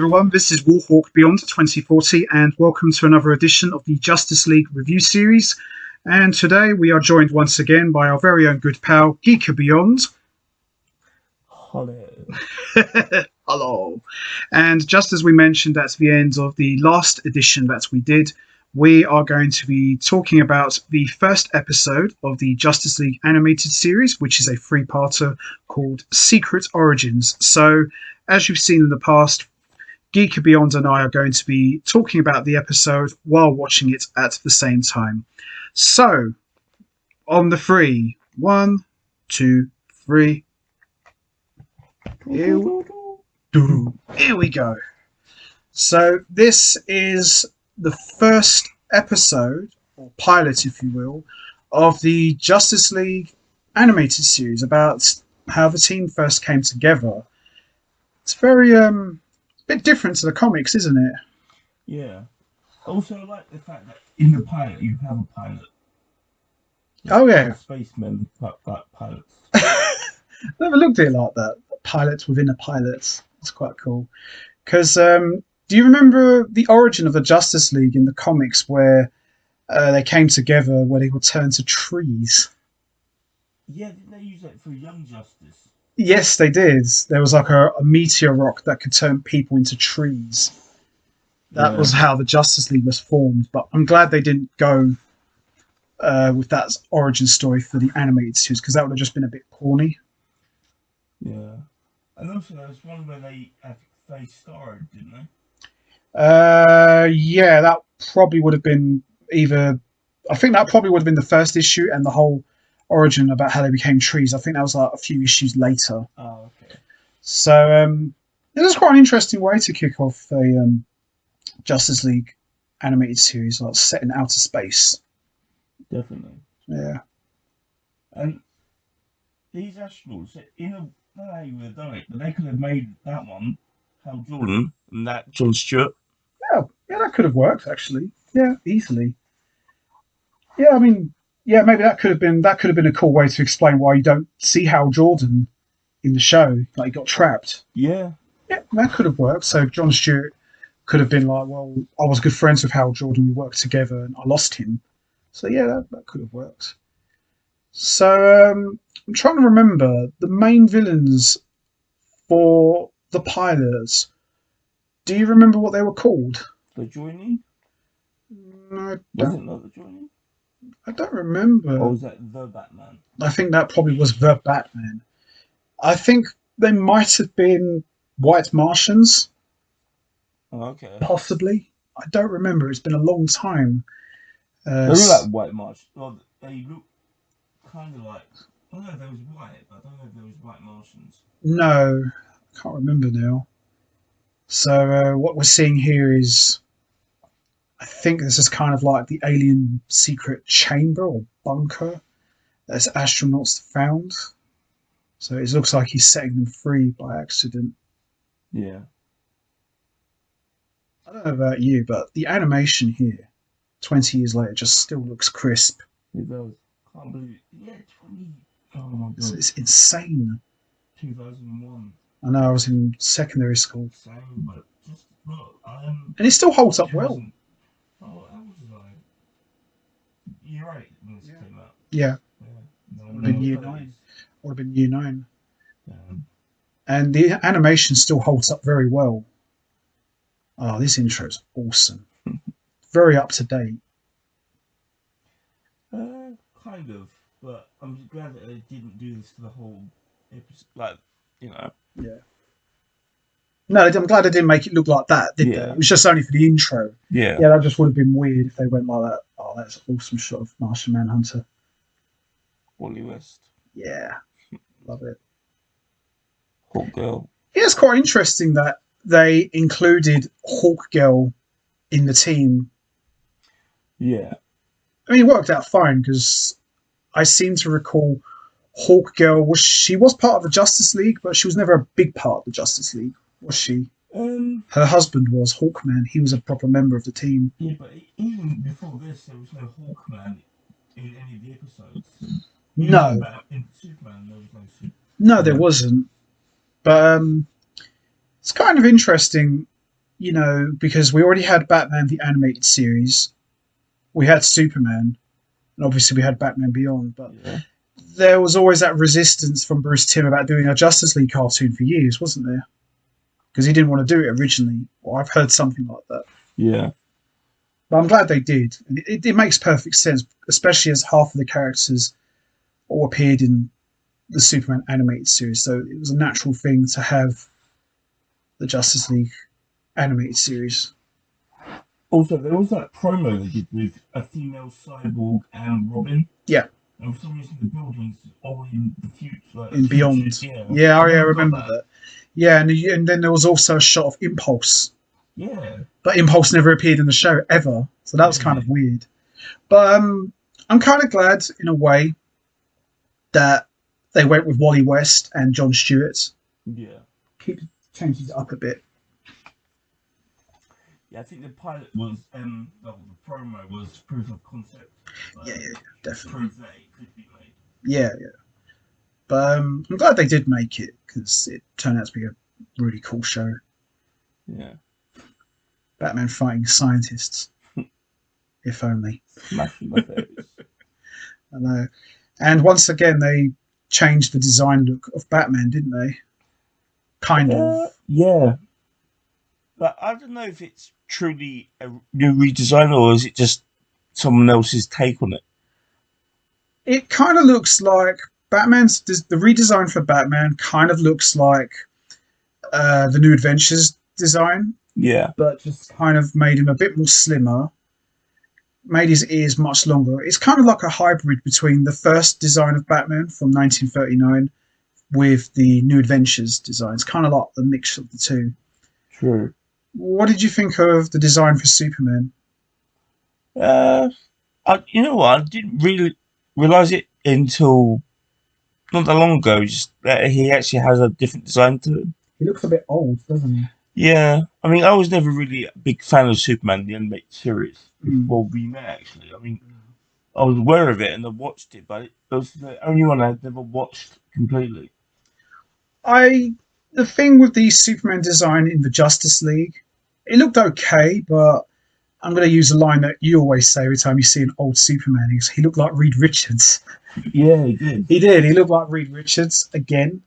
everyone, this is Warhawk Beyond 2040 and welcome to another edition of the Justice League review series. And today we are joined once again by our very own good pal, Geeker Beyond. Hello. Hello. And just as we mentioned at the end of the last edition that we did, we are going to be talking about the first episode of the Justice League animated series, which is a three-parter called Secret Origins. So, as you've seen in the past, Geeker Beyond and I are going to be talking about the episode while watching it at the same time. So, on the three, 1, 2, 3. Here we go. So, this is the first episode, or pilot if you will, of the Justice League animated series about how the team first came together. It's very bit different to the comics, isn't it? Yeah. Also, I like the fact that in the pilot you have a pilot. Oh yeah. Spacemen, pilots. Never looked at it like that. Pilots within a pilot. It's quite cool. Because do you remember the origin of the Justice League in the comics where they came together, where they would turn to trees? Yeah, didn't they use that for Young Justice? Yes, they did. There was like a meteor rock that could turn people into trees. That was how the Justice League was formed. But I'm glad they didn't go with that origin story for the animated series, because that would have just been a bit corny. Yeah. And also there was one where they starred, didn't they? Yeah, that probably would have been either. I think that probably would have been the first issue, and the whole origin about how they became trees. I think that was like a few issues later. Oh, okay. So this is quite an interesting way to kick off a Justice League animated series, like set in outer space. Definitely. Yeah. And these astronauts, in a way, would have done it, but they could have made that one Hal Jordan and that John Stewart. Yeah, that could have worked actually. Yeah, easily. Yeah, I mean, yeah, maybe that could have been a cool way to explain why you don't see Hal Jordan in the show, like he got trapped. Yeah. Yeah, that could have worked. So John Stewart could have been like, well, I was good friends with Hal Jordan, we worked together, and I lost him. So yeah, that could have worked. So I'm trying to remember the main villains for the pilots. Do you remember what they were called? The Joining? No, Was it not the Joining? I don't remember. Or was that the Batman? I think that probably was the Batman. I think they might have been White Martians. Oh, okay. Possibly. I don't remember. It's been a long time. They look like White Martians. Well, they look kind of like. I don't know if there was white, but I don't know if there was White Martians. No, I can't remember now. So what we're seeing here is, I think this is kind of like the alien secret chamber or bunker that astronauts found. So it looks like he's setting them free by accident. Yeah. I don't know about you, but the animation here, 20 years later, just still looks crisp. It does. Can't believe it. Yeah, 20. Oh my god. It's insane. 2001. I know, I was in secondary school. Same, but just look. And it still holds up well. Oh, how was I? You're right when this came out. Yeah. No, Would have been year 9. Would have been year 9. Yeah. And the animation still holds up very well. Oh, this intro is awesome. Very up to date. Kind of, but I'm just glad that they didn't do this to the whole episode. Like, you know. Yeah. No, I'm glad they didn't make it look like that, did they? It was just only for the intro. Yeah. Yeah, that just would have been weird if they went like that. Oh, that's an awesome shot of Martian Manhunter. Wally West. Yeah. Love it. Hawk Girl. Yeah, it's quite interesting that they included Hawk Girl in the team. Yeah. I mean, it worked out fine because I seem to recall Hawk Girl was part of the Justice League, but she was never a big part of the Justice League, was she? Her husband was Hawkman. He was a proper member of the team. Yeah, but even before this, there was no Hawkman in any of the episodes. No. In Superman, there was no Superman. No, there wasn't. But it's kind of interesting you know, because we already had Batman the animated series, we had Superman, and obviously we had Batman Beyond, but Yeah. there was always that resistance from Bruce Timm about doing a Justice League cartoon for years, wasn't there? Because he didn't want to do it originally, or I've heard something like that. Yeah. But I'm glad they did. And it makes perfect sense, especially as half of the characters all appeared in the Superman animated series. So it was a natural thing to have the Justice League animated series. Also, there was that promo they did with a female cyborg and Robin. Yeah. And for some reason, the buildings all in the future, like In Beyond. Yeah. Yeah, I never got remember that. Yeah, and then there was also a shot of Impulse. Yeah. But Impulse never appeared in the show ever. So that was kind of weird. But I'm kind of glad, in a way, that they went with Wally West and John Stewart. Yeah. Keep changing it up a bit. Yeah, I think the pilot was, the promo was proof of concept. Yeah, definitely. Proof that it could be made. Yeah. But I'm glad they did make it because it turned out to be a really cool show. Yeah. Batman fighting scientists. If only. Smashing my face. I know. And once again, they changed the design look of Batman, didn't they? Kind of. Yeah. But I don't know if it's truly a new redesign or is it just someone else's take on it. It kind of looks like the redesign for Batman kind of looks like the New Adventures design. Yeah. But just kind of made him a bit more slimmer, made his ears much longer. It's kind of like a hybrid between the first design of Batman from 1939 with the New Adventures design. It's kind of like the mix of the two. True. What did you think of the design for Superman? You know what? I didn't really realise it until not that long ago. Just that he actually has a different design to him. He looks a bit old, doesn't he? Yeah, I mean, I was never really a big fan of Superman, the animated series, before we met, actually. I mean, I was aware of it and I watched it, but it was the only one I'd never watched completely. The thing with the Superman design in the Justice League, it looked okay, but I'm going to use a line that you always say every time you see an old Superman. He looked like Reed Richards. Yeah, he did. He did. He looked like Reed Richards again.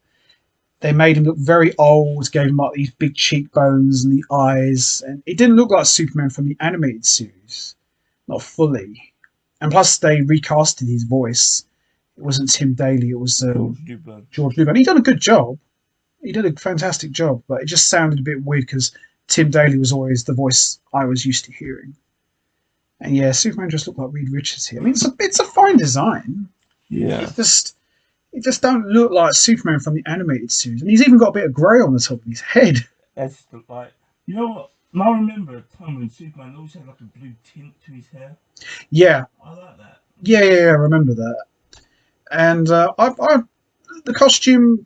They made him look very old, gave him like these big cheekbones and the eyes, and it didn't look like Superman from the animated series, not fully. And plus, they recasted his voice. It wasn't Tim Daly; it was George Newbern. He done a good job. He did a fantastic job, but it just sounded a bit weird because Tim Daly was always the voice I was used to hearing. And yeah, Superman just looked like Reed Richards here. I mean, it's a fine design. Yeah. It just don't look like Superman from the animated series. And he's even got a bit of grey on the top of his head. That's like, you know what? I remember a time when Superman always had like a blue tint to his hair. Yeah. I like that. Yeah, I remember that. And the costume,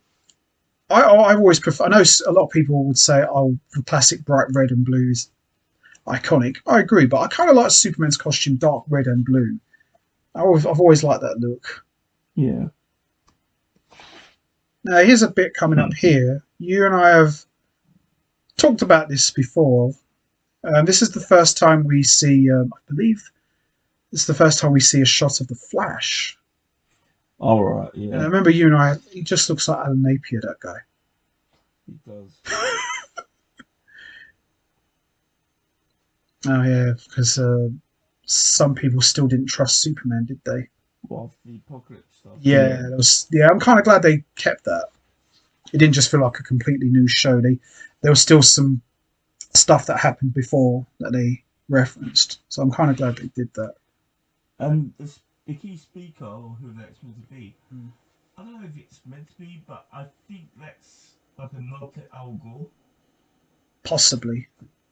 I've always prefer. I know a lot of people would say, "Oh, the classic bright red and blue is iconic." I agree, but I kind of like Superman's costume, dark red and blue. I've always liked that look. Yeah. Now, here's a bit coming up here. You and I have talked about this before. This is the first time we see, I believe, this is the first time we see a shot of the Flash. All right, yeah. And I remember you and I, he just looks like Alan Napier, that guy. He does. Oh, yeah, because some people still didn't trust Superman, did they? Well, the apocalypse stuff. Yeah, I'm kind of glad they kept that. It didn't just feel like a completely new show. There was still some stuff that happened before that they referenced. So I'm kind of glad they did that. And the key speaker, or who that's meant to be, I don't know if it's meant to be, but I think that's like a nod to Al Gore. Possibly.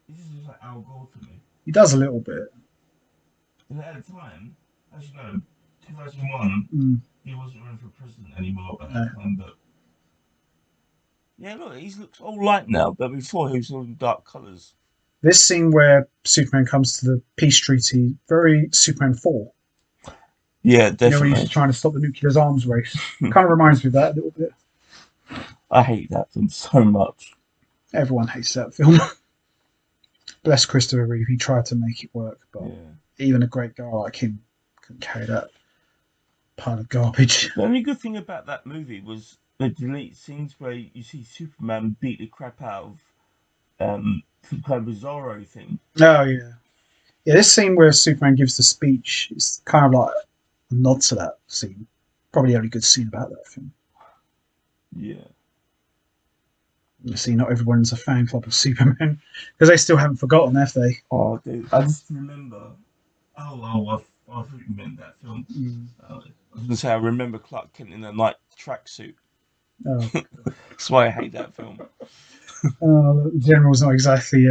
This is just like Al Gore to me. He does a little bit. And at the time, as you know, 2001, he wasn't running for president anymore at that time, but yeah, look, he looks all light now, but before he was all in dark colours. This scene where Superman comes to the peace treaty, very Superman 4. Yeah, definitely. You know, when he's trying to stop the nuclear arms race. Kind of reminds me of that a little bit. I hate that film so much. Everyone hates that film. Bless Christopher Reeve. He tried to make it work, but Yeah. even a great guy like him couldn't carry that pile of garbage. The only good thing about that movie was the delete scenes where you see Superman beat the crap out of some kind of Zorro thing. Oh yeah, yeah. This scene where Superman gives the speech is kind of like a nod to that scene. Probably the only good scene about that film. Yeah. You see, not everyone's a fan club of Superman because they still haven't forgotten, have they? Oh, dude, I just remember. I thought you meant that film. I was going to say I remember Clark Kent in a night tracksuit. Oh, That's why I hate that film. the General's not exactly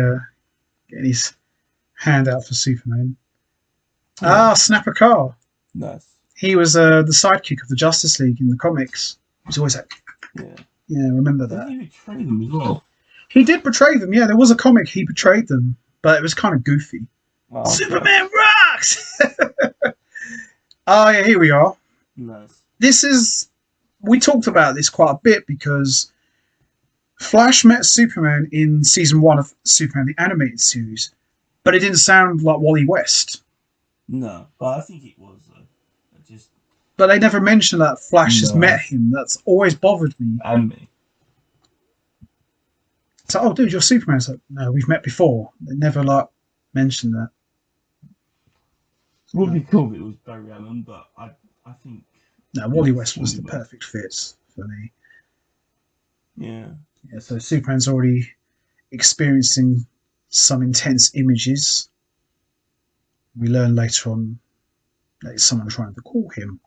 getting his hand out for Superman. Yeah. Snapper Carr. Nice. He was the sidekick of the Justice League in the comics. He was always like, yeah, remember Didn't that. he betray them as well? He did betray them. Yeah, there was a comic he betrayed them, but it was kind of goofy. Oh, okay. Superman rocks. Oh yeah, here we are. Nice. We talked about this quite a bit because Flash met Superman in season 1 of Superman the Animated Series, but it didn't sound like Wally West. No, but I think it was though. But they never mentioned that Flash has No. met him. That's always bothered me. And me. So, oh, dude, you're Superman. It's like, no, we've met before. They never mentioned that. It would be cool if it was Barry Allen, but I think. No, Wally West was the perfect fit for me. Yeah. Yeah. So Superman's already experiencing some intense images. We learn later on that it's someone trying to call him.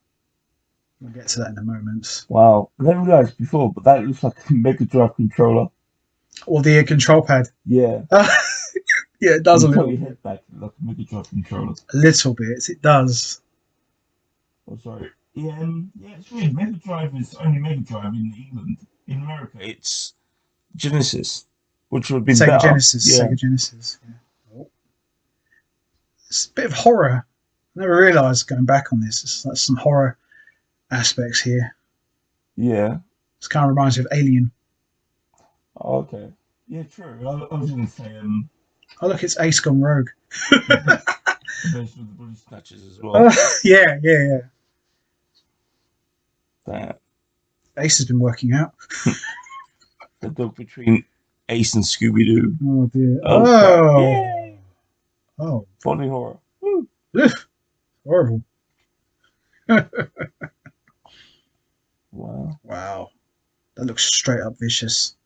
We'll get to that in a moment. Wow, I never realised before, but that looks like a Mega Drive controller. Or the control pad. Yeah. Yeah, it does you a little your bit. head back like a Mega Drive controller. A little bit, it does. Oh, sorry. Yeah, it's weird. Mega Drive is only Mega Drive in England. In America, it's Genesis, which would be Sega better. Genesis. Yeah. Sega Genesis. Yeah. Oh. It's a bit of horror. I never realised going back on this. There's some horror aspects here. Yeah. This kind of reminds me of Alien. Oh, okay. Yeah, true. I was going to say, Oh, look, it's Ace gone rogue. Invasion of the Body Snatchers as well. Yeah. That. Ace has been working out. The dog between Ace and Scooby Doo. Oh dear. Oh. Yay. Oh. Funny horror. Woo. Horrible. Wow. Wow. That looks straight up vicious.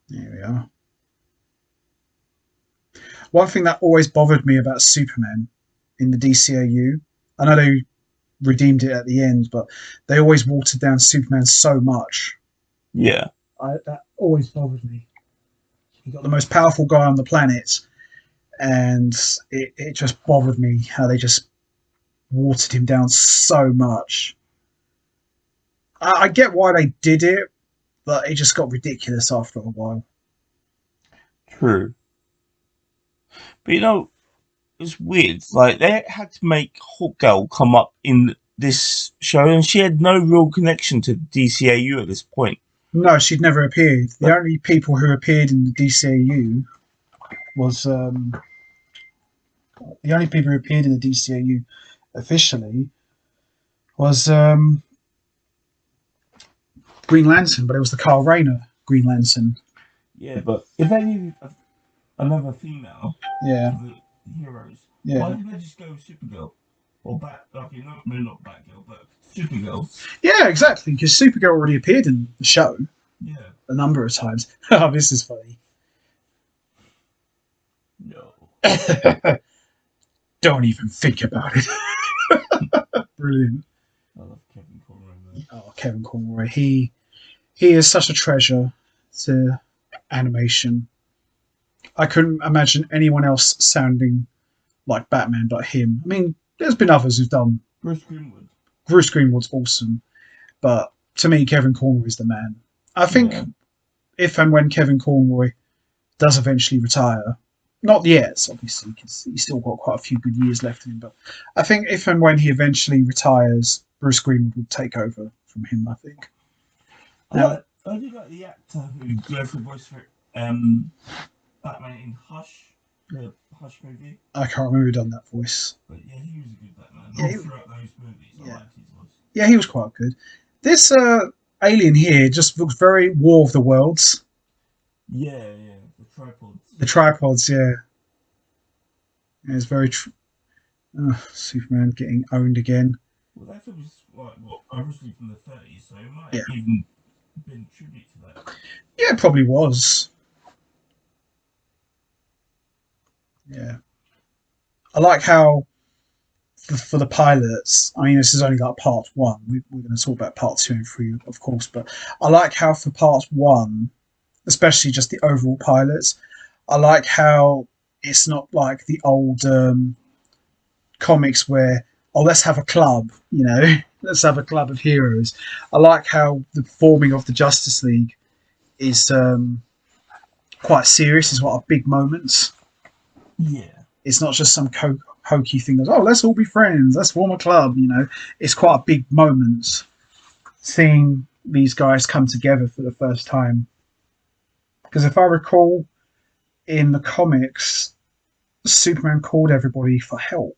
There we are. One thing that always bothered me about Superman in the DCAU, I know they redeemed it at the end, but they always watered down Superman so much. Yeah. That always bothered me. You got the most powerful guy on the planet, and it just bothered me how they just watered him down so much. I get why they did it, but it just got ridiculous after a while. True. But it's weird. Like, they had to make Hawkgirl come up in this show, and she had no real connection to DCAU at this point. No, she'd never appeared. The only people who appeared in the DCAU was the only people who appeared in the DCAU officially was Green Lantern, but it was the Carl Rayner Green Lantern. Yeah, but if they needed another female, yeah, the heroes, yeah, why didn't they just go with Supergirl or not Batgirl, but Supergirl? Yeah, exactly. Because Supergirl already appeared in the show. Yeah, a number of times. Oh, this is funny. No. Don't even think about it. Brilliant. I love Kevin Conroy, man. Oh, Kevin Conroy. He is such a treasure to animation. I couldn't imagine anyone else sounding like Batman but him. I mean, there's been others who've done. Bruce Greenwood. Bruce Greenwood's awesome, but to me, Kevin Conroy is the man. I think if and when Kevin Conroy does eventually retire, not yet, obviously, because he's still got quite a few good years left in him, but I think if and when he eventually retires, Bruce Greenwood will take over from him, I think. I do like the actor who goes for the voice for Batman in Hush, the Hush movie. I can't remember who done that voice. But yeah, he was a good Batman. Yeah, All throughout those movies, I liked his voice. Yeah, he was quite good. This alien here just looks very War of the Worlds. Yeah, the tripods. The tripods, yeah. It's very. Superman getting owned again. Well, that film was originally from the 30s, so it might have even been a tribute to that. Yeah, it probably was. Yeah. I like how for the pilots, I mean, this is only like part one. We're going to talk about part 2 and 3, of course, but I like how for part 1, especially just the overall pilots, I like how it's not like the old comics where, oh, let's have a club, let's have a club of heroes. I like how the forming of the Justice League is quite serious. It's what are big moments. Yeah. It's not just some hokey thing that, oh, let's all be friends, let's form a club, It's quite a big moment seeing these guys come together for the first time. Because if I recall, in the comics, Superman called everybody for help.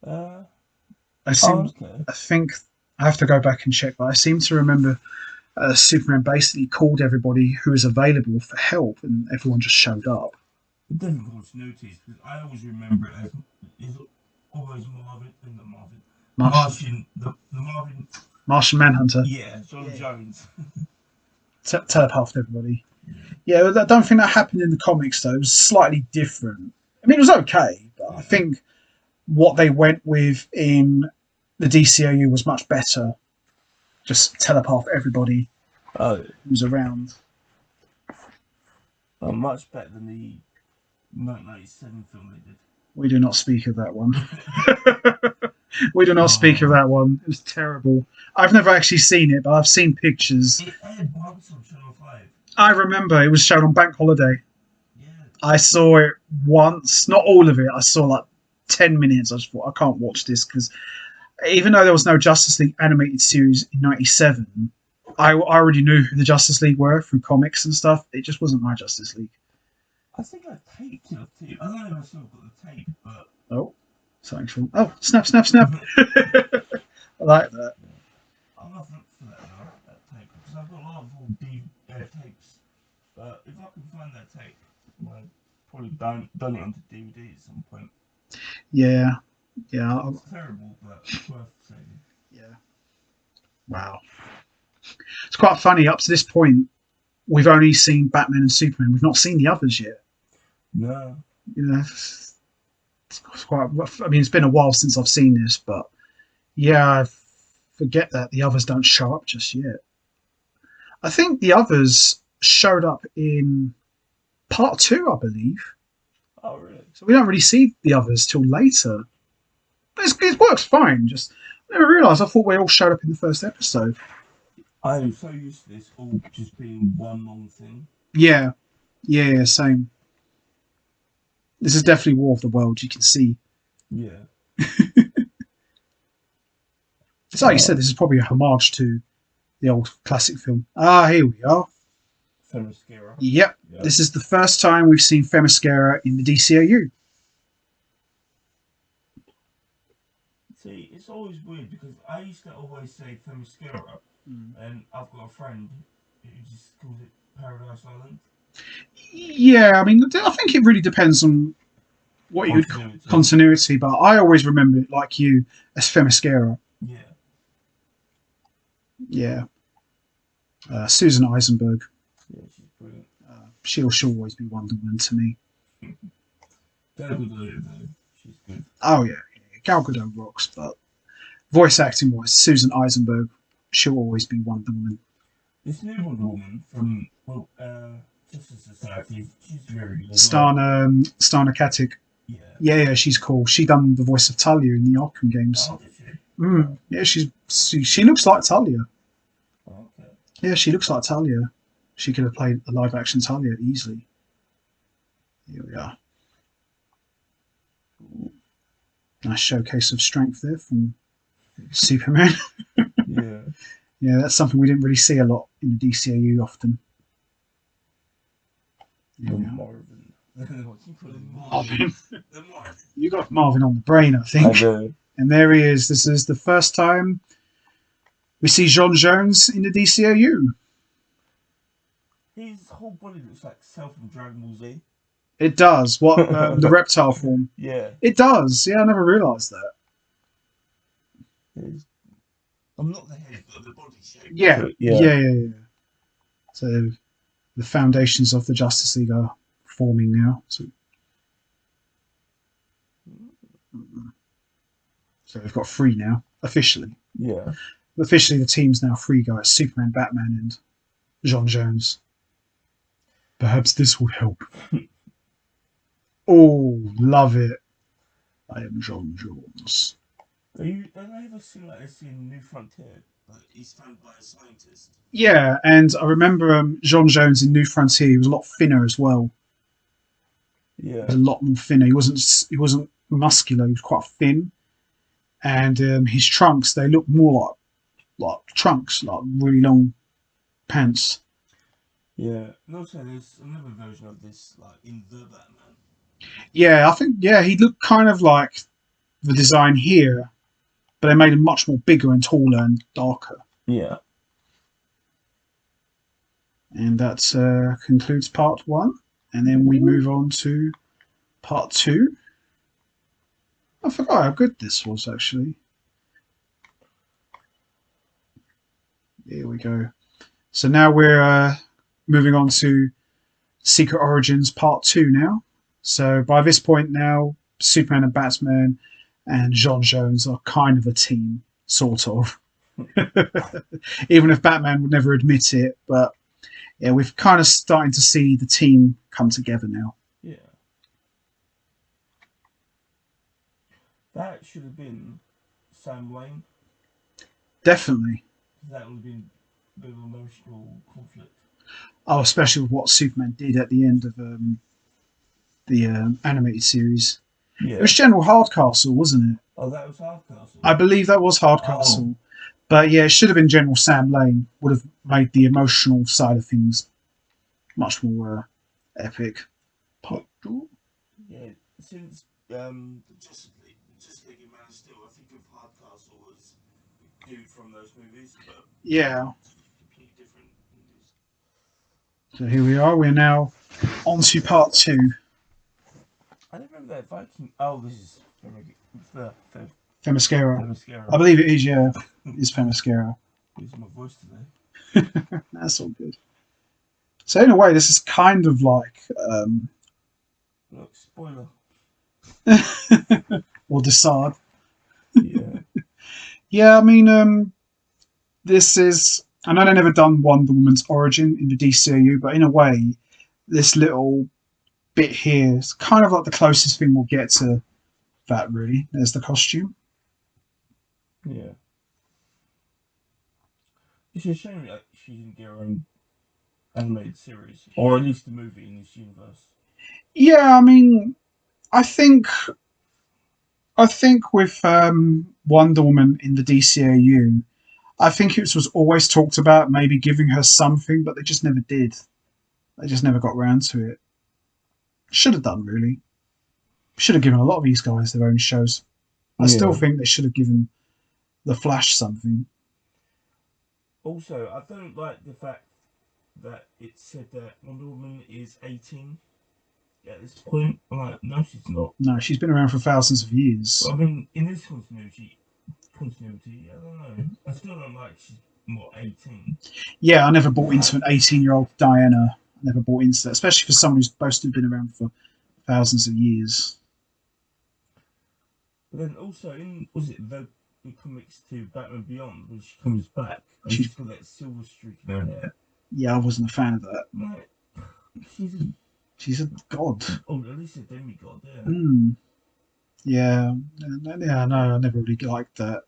I think I have to go back and check, but I seem to remember Superman basically called everybody who was available for help, and everyone just showed up. It doesn't go to notice, because I always remember it as always Martian Manhunter. Yeah, John Jones. Telepathed everybody. Yeah, I don't think that happened in the comics, though. It was slightly different. I mean, it was okay, but I think what they went with in the DCOU was much better. Just telepath everybody who's around. Much better than the 1997 film they did. We do not speak of that one. We do not speak of that one. It was terrible. I've never actually seen it, but I've seen pictures. It aired once on Channel 5. I remember it was shown on Bank Holiday. Yeah. I saw it once, not all of it. I saw like 10 minutes. I just thought, I can't watch this because even though there was no Justice League animated series in 97, I already knew who the Justice League were through comics and stuff. It just wasn't my Justice League. I think I taped it too. I don't know if I still got the tape, but... Oh, something's wrong. Oh, snap, snap, snap. I like that. I'll have to look for that now, that tape, because I've got a lot of old tapes. But if I can find that tape, I'll probably done it onto DVD at some point. Yeah. It's terrible, but worth saving. Yeah. Wow. It's quite funny. Up to this point, we've only seen Batman and Superman. We've not seen the others yet. No. It's quite. I mean, it's been a while since I've seen this, but yeah, I forget that the others don't show up just yet. I think the others showed up in part 2, I believe. Oh, really? So we don't really see the others till later. But it works fine. Just I never realised. I thought we all showed up in the first episode. I'm so used to this all just being one long thing. Yeah, same. This is definitely War of the Worlds. You can see. Yeah. It's like you said. This is probably a homage to the old classic film. Ah, here we are. Themyscira. Yep. This is the first time we've seen Themyscira in the DCOU. See, it's always weird because I used to always say Themyscira, and I've got a friend who just calls it Paradise Island. Yeah, I mean, I think it really depends on what you would call continuity, but I always remember it like you as Themyscira. Yeah. Yeah. Susan Eisenberg. Yeah, she's brilliant. She'll always be Wonder Woman to me. Gal Gadot, though, she's good. Oh yeah, Gal Gadot rocks, but voice acting wise, Susan Eisenberg, she'll always be Wonder Woman. This new Wonder Woman from Justice Society, she's very good. Stana Katic. Yeah, she's cool. She done the voice of Talia in the Arkham games. Oh, did she? Yeah, she looks like Talia. Oh, okay. Yeah, she looks like Talia. She could have played a live action Talia easily. Here we are. Nice showcase of strength there from Superman. Yeah. Yeah, that's something we didn't really see a lot in the DCAU often. The Marvin. What you call him? Marvin. The Marvin. You got Marvin on the brain, I think. I do. And there he is. This is the first time we see John Jones in the DCAU. His whole body looks like Cell from Dragon Ball Z. It does. What the reptile form? Yeah. It does. Yeah, I never realised that. I'm not the head, but the body shape. Yeah. So the foundations of the Justice League are forming now. So we've got three now, officially. Yeah. Officially, the team's now three guys: Superman, Batman, and John Jones. Perhaps this will help. Oh, love it. I am John Jones. Don't I ever see like this in New Frontier? Like he's found by a scientist. Yeah, and I remember John Jones in New Frontier. He was a lot thinner as well. Yeah. He was a lot more thinner. He wasn't muscular. He was quite thin, and his trunks, they look more like trunks, like really long pants. Yeah. And also, there's another version of this, like in the Batman. Yeah, I think he looked kind of like the design here, but they made him much more bigger and taller and darker. Yeah. And that concludes part 1, and then we move on to part 2. I forgot how good this was, actually. Here we go. So now we're moving on to Secret Origins part 2 now. So by this point now, Superman and Batman and John Jones are kind of a team, sort of. Even if Batman would never admit it, but yeah, we're kind of starting to see the team come together now. Yeah. That should have been Sam Lane. Definitely. That would have been a bit of emotional conflict. Oh, especially with what Superman did at the end of the animated series. Yeah. It was General Hardcastle, wasn't it? Oh, that was Hardcastle. I believe that was Hardcastle. Oh. But yeah, it should have been General Sam Lane. Would have made the emotional side of things much more epic. Part 2? Yeah, since Justice League and Man of Steel, I think of Hardcastle as a dude from those movies, but Yeah. completely different. So here we are. We're now on to part 2. I don't remember that Viking. Oh, this is Themyscira. I believe it is, yeah. It's Themyscira. Losing my voice today. That's all good. So in a way, this is kind of like look, spoiler. or Desaad. Yeah. Yeah, I mean, this is. I know they never done Wonder Woman's origin in the DCAU, but in a way, this little bit here is kind of like the closest thing we'll get to that. Really, there's the costume. Yeah. It's a shame that she didn't get her own animated series, or at least a movie in this universe. Yeah, I mean, I think with Wonder Woman in the DCAU, I think it was always talked about maybe giving her something, but they just never did. They just never got round to it. Should have done, really. Should have given a lot of these guys their own shows. I still think they should have given the Flash something. Also, I don't like the fact that it said that Wonder Woman is 18 at this point. I'm like, no, she's not. No, she's been around for thousands of years. I mean, in this continuity, I don't know. I still don't like she's more 18. Yeah, I never bought into an 18-year-old Diana. I never bought into that, especially for someone who's supposed to have been around for thousands of years. But then also, the comics to Batman Beyond, when she comes back, and she's got that silver streak in her hair. Yeah, I wasn't a fan of that. Like, she's a god. Oh, at least a demigod, yeah. Yeah, no, I never really liked that.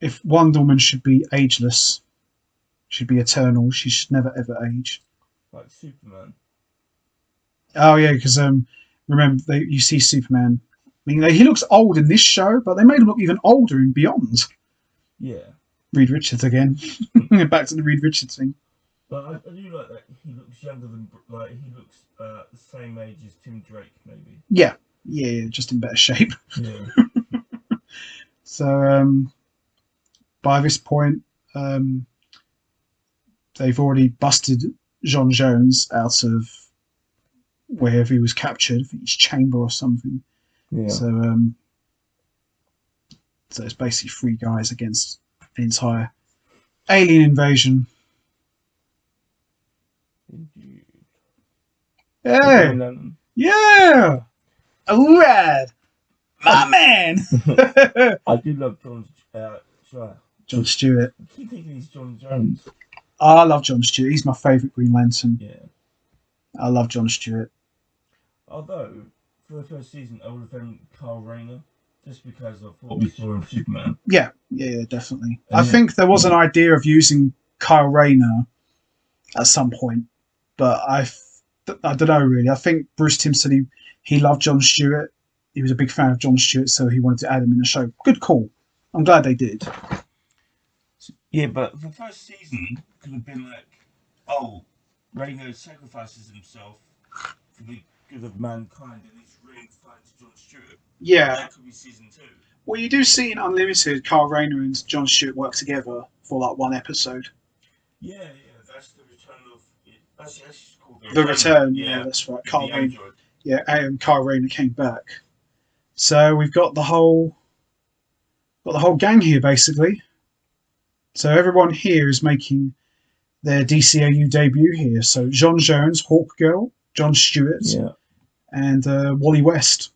If Wonder Woman should be ageless, should be eternal, she should never ever age. Like Superman. Oh yeah, because remember you see Superman. I mean, he looks old in this show, but they made him look even older in Beyond. Yeah. Reed Richards again. Back to the Reed Richards thing. But I do like that he looks younger than, like, he looks the same age as Tim Drake, maybe. Yeah, yeah, just in better shape. Yeah. So by this point, um, they've already busted John Jones out of wherever he was captured, his chamber or something. Yeah. So it's basically three guys against the entire alien invasion. Indeed. Hey, yeah, rad, my man. I do love John Stewart. I keep thinking he's John Jones. I love John Stewart. He's my favourite Green Lantern. Yeah. I love John Stewart. Although, for the first season, I would have done Carl Rayner, just because of what we saw in Superman. Yeah, definitely. I think there was an idea of using Kyle Rayner at some point, but I don't know really. I think Bruce Timm said he loved John Stewart. He was a big fan of John Stewart, so he wanted to add him in the show. Good call. I'm glad they did. Yeah, but the first season could have been like, oh, Rayner sacrifices himself for the good of mankind, and he's really fighting John Stewart. Yeah. That could be season 2. Well, you do see in Unlimited, Kyle Rayner and John Stewart work together for like one episode. Yeah, that's the return of. That's called The Return. Yeah, that's right. Kyle Rayner came back. So we've got the whole gang here basically. So everyone here is making their DCAU debut here. So John Jones, Hawkgirl, John Stewart, and Wally West.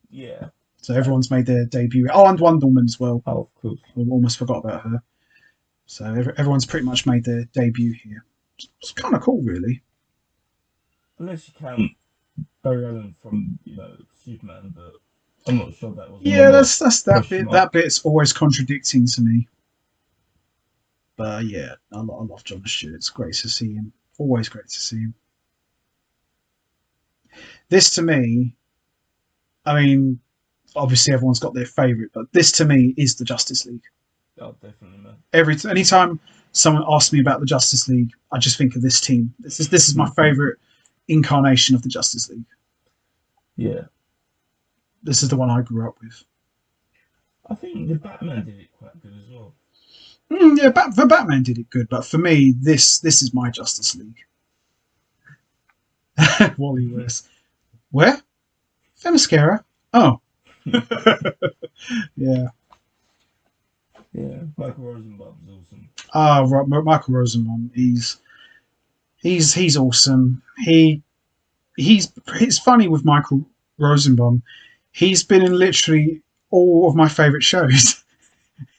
Yeah. So everyone's made their debut. Oh, and Wonder Woman as well. Oh, of course. I almost forgot about her. So everyone's pretty much made their debut here. It's kind of cool, really. Unless you count Barry Allen from Superman, but I'm not sure that was. Yeah, that's that bit. That bit's always contradicting to me. But yeah, I love John Stewart. It's great to see him. Always great to see him. This to me, I mean, obviously everyone's got their favourite, but this to me is the Justice League. Oh, definitely, man. Anytime someone asks me about the Justice League, I just think of this team. This is my favourite incarnation of the Justice League. Yeah. This is the one I grew up with. I think the Batman did it quite good as well. Yeah, the Batman did it good, but for me, this is my Justice League. Wally West. Where? Themyscira. Oh. Yeah. Yeah, Michael Rosenbaum's awesome. Right, Michael Rosenbaum. He's awesome. It's funny with Michael Rosenbaum. He's been in literally all of my favourite shows.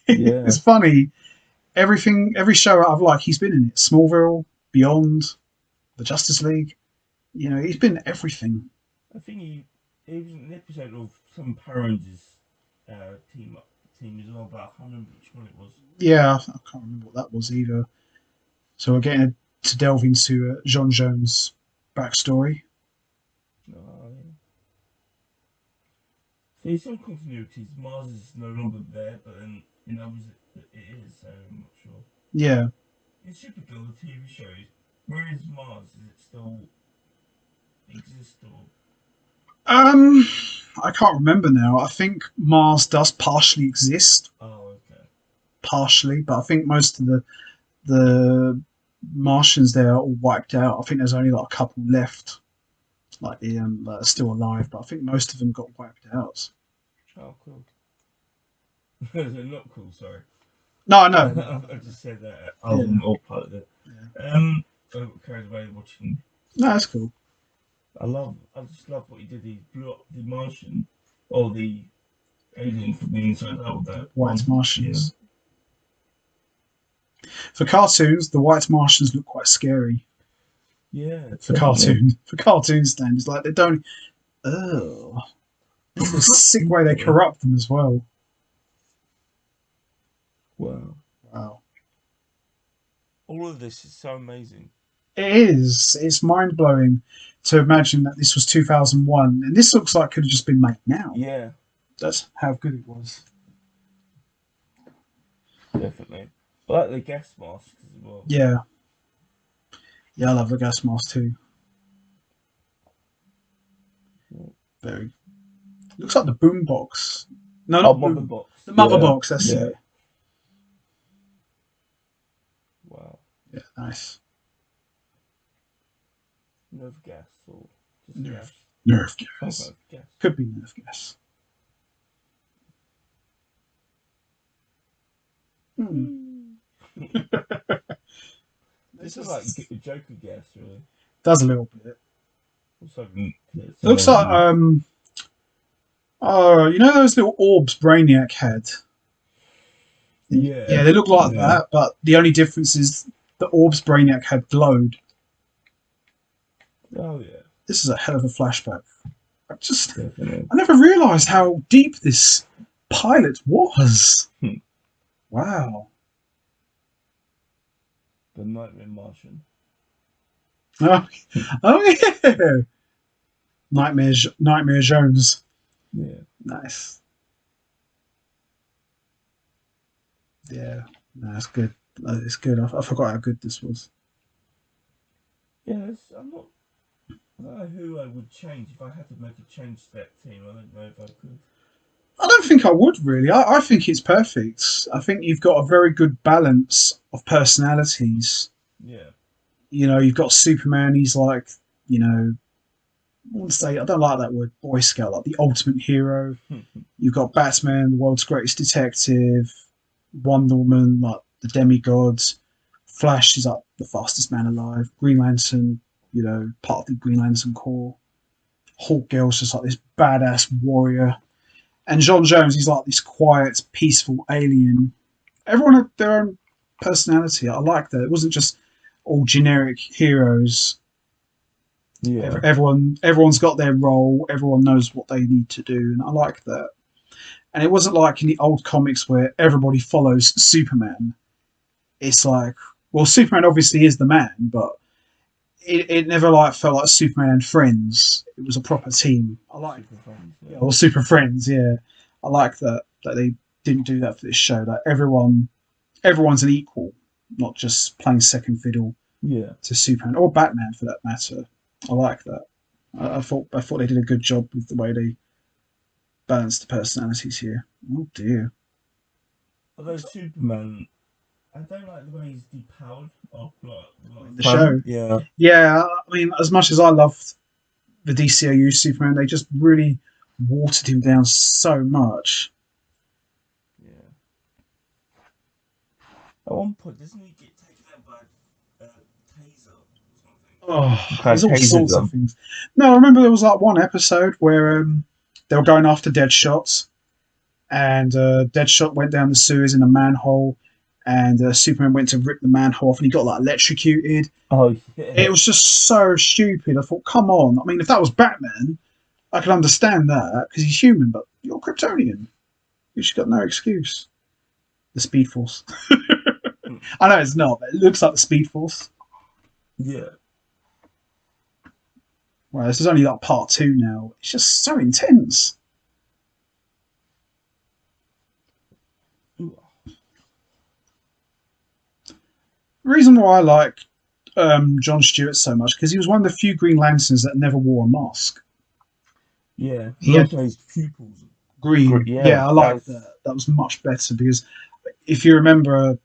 Yeah. It's funny. Every show I've liked, he's been in it. Smallville, Beyond, the Justice League. He's been in everything. I think he was in an episode of some Power Rangers team as well, but I can't remember which one it was. Yeah, I can't remember what that was either. So we're getting to delve into John Jones' backstory. Oh, yeah. See, some continuities, Mars is no longer there, but then in others it is, so I'm not sure. Yeah. In Supergirl, the TV shows, where is Mars? Is it still exist or? I can't remember now. I think Mars does partially exist. Oh, okay. Partially, but I think most of the Martians there are all wiped out. I think there's only like a couple left, like that are still alive. But I think most of them got wiped out. Oh, cool. They're not cool. Sorry. No, I know. I just said that. I wasn't all part of it. Yeah. I got carried away watching. No, that's cool. I just love what he did. He blew up the Martian, or the alien from the inside out of that. White Martians. Yeah. For cartoons, the White Martians look quite scary. Yeah. For cartoon standards, like they don't. Oh, it's a sick way they corrupt them as well. Wow. All of this is so amazing. It is. It's mind blowing to imagine that this was 2001, and this looks like it could have just been made now. Yeah. That's how good it was. Definitely. I like the gas masks as well. Yeah. Yeah, I love the gas mask too. Very. Looks like the boom box. No, Oh, not Mother boom. Box. The mother Yeah. box. That's Yeah. it. Wow. Yeah, nice. Nerve gas or just Nerve, gas. nerve Some gas. kind of gas. Could be nerve gas. This is like Joker gas, really. Does a little bit. Also, It looks like oh, you know those little orbs Brainiac had? Yeah. Yeah, they look like Yeah. that, but the only difference is the orbs Brainiac had glowed. Oh yeah. This is a hell of a flashback. Definitely. I never realised how deep this pilot was. Wow. The Nightmare Martian. Oh, oh yeah. Nightmare Jones. Yeah. Nice. Yeah, no, it's good. It's good. I forgot how good this was. Yeah, I don't know who I would change if I had to make a change to that team. I don't know if I could. I don't think I would really. I think it's perfect. I think you've got a very good balance of personalities. Yeah. You know, you've got Superman. He's like, you know, I want to say I don't like that word, Boy Scout, like the ultimate hero. You've got Batman, the world's greatest detective. Wonder Woman, like the demigods. Flash is like the fastest man alive. Green Lantern, you know, part of the Green Lantern Corps. Hawk Girl's just like this badass warrior. And John Jones, he's like this quiet, peaceful alien. Everyone had their own personality. I like that. It wasn't just all generic heroes. Yeah. Everyone's got their role. Everyone knows what they need to do, and I like that. And it wasn't like in the old comics where everybody follows Superman. It's like, well, Superman obviously is the man, but it never like felt like Superman and friends. It was a proper team. I like Super Friends. yeah, or super friends. Yeah, I like that they didn't do that for this show. That everyone's an equal, not just playing second fiddle Yeah. to Superman or Batman for that matter. I like that. I thought they did a good job with the way they balanced the personalities here. Oh dear. Although Superman, I don't like the way he's depowered. The show. Yeah. Yeah, I mean, as much as I loved the DCOU Superman, they just really watered him down so much. Yeah. At one point, doesn't he get taken out by taser or something? Oh, Okay, there's all taser sorts gun. of things. No, I remember there was like one episode where they were going after Deadshot, and Deadshot went down the sewers in a manhole, and Superman went to rip the manhole off, and he got like electrocuted. Oh yeah. It was just so stupid. I thought, come on. I mean, if that was Batman, I could understand that because he's human, but you're Kryptonian. You've got no excuse. The Speed Force. I know it's not, but it looks like the Speed Force. Yeah. Well, this is only like part 2 now. It's just so intense. Ooh. The reason why I like John Stewart so much because he was one of the few Green Lanterns that never wore a mask. Yeah. He had his pupils. green. Yeah, I like that. That was much better because if you remember,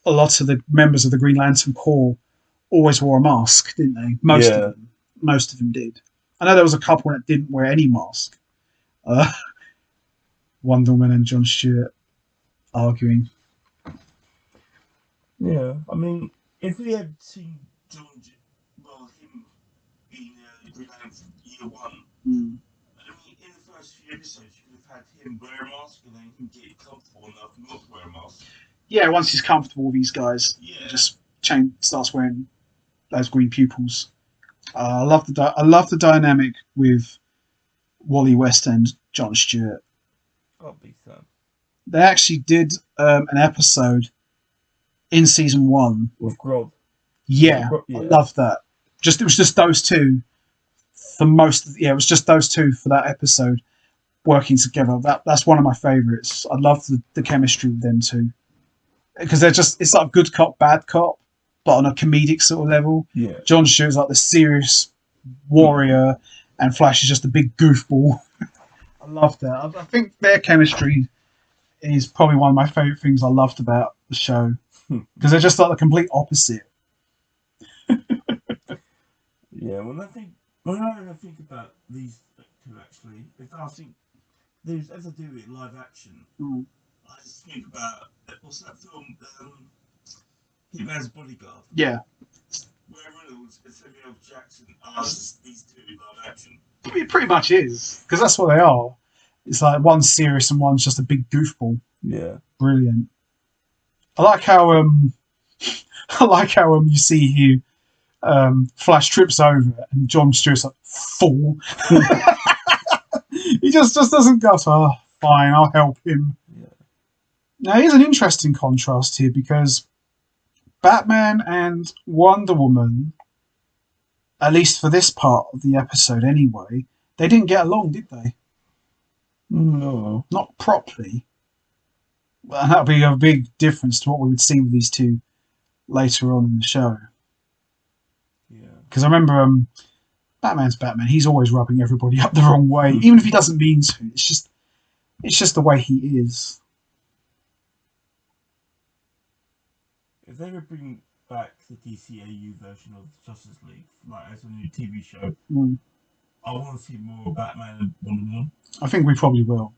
a lot of the members of the Green Lantern Corps always wore a mask, didn't they? Most of them did. I know there was a couple that didn't wear any mask. Wonder Woman and John Stewart arguing. Yeah, I mean, if we had seen him in Green Lantern year 1, I mean, in the first few episodes, you could have had him wear a mask and then him get comfortable enough not to wear a mask. Yeah, once he's comfortable with these guys, he just starts wearing those green pupils. I love the dynamic with Wally West and John Stewart. Gotta be so. They actually did an episode in season 1 with Grodd. Yeah, I love that. It was just those two for most. Yeah, it was just those two for that episode working together. That's one of my favourites. I love the chemistry with them two. because it's like good cop, bad cop, but on a comedic sort of level. Yeah. John Stewart's like the serious warrior, and Flash is just a big goofball. I love that. I think their chemistry is probably one of my favorite things I loved about the show because they're just like the complete opposite. Yeah, when I think about these two actually, I think there's as I do it live action. Mm. I just think about what's that film? Hitman's Bodyguard. Yeah, Where Reynolds and Samuel L. Jackson are just these two in live action. it pretty much is because that's what they are. It's like one's serious and one's just a big goofball. Yeah. Brilliant. I like how you see here Flash trips over and John Stewart's like fool. He just doesn't go. Oh, fine, I'll help him. Yeah. Now here's an interesting contrast here because Batman and Wonder Woman, at least for this part of the episode anyway, they didn't get along, did they? No. Not properly. And that would be a big difference to what we would see with these two later on in the show. Yeah. Because I remember Batman's Batman. He's always rubbing everybody up the wrong way, even if he doesn't mean to. It's just the way he is. If they would bring back the DCAU version of Justice League, like as a new TV show, I want to see more Batman and Wonder Woman. I think we probably will.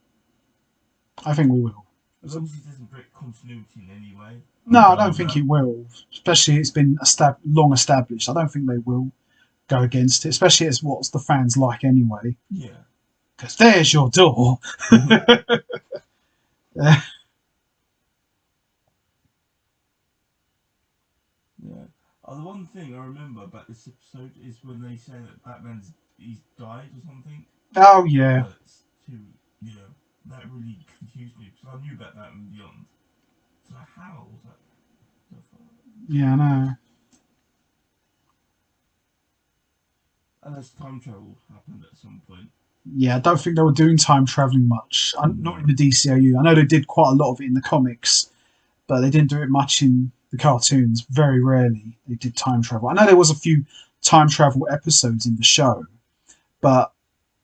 As long as it doesn't break continuity in any way. No, I don't think it will. Especially it's been long established. I don't think they will go against it. Especially as what's the fans like anyway. Yeah. Because there's your door. Yeah. The one thing I remember about this episode is when they say that he's died or something. Oh yeah. That really confused me because I knew about Batman Beyond. So how was that? Yeah, I know. Unless time travel happened at some point. Yeah, I don't think they were doing time traveling much. Not in the DCAU. I know they did quite a lot of it in the comics, but they didn't do it much in the cartoons. Very rarely they did time travel. I know there was a few time travel episodes in the show, but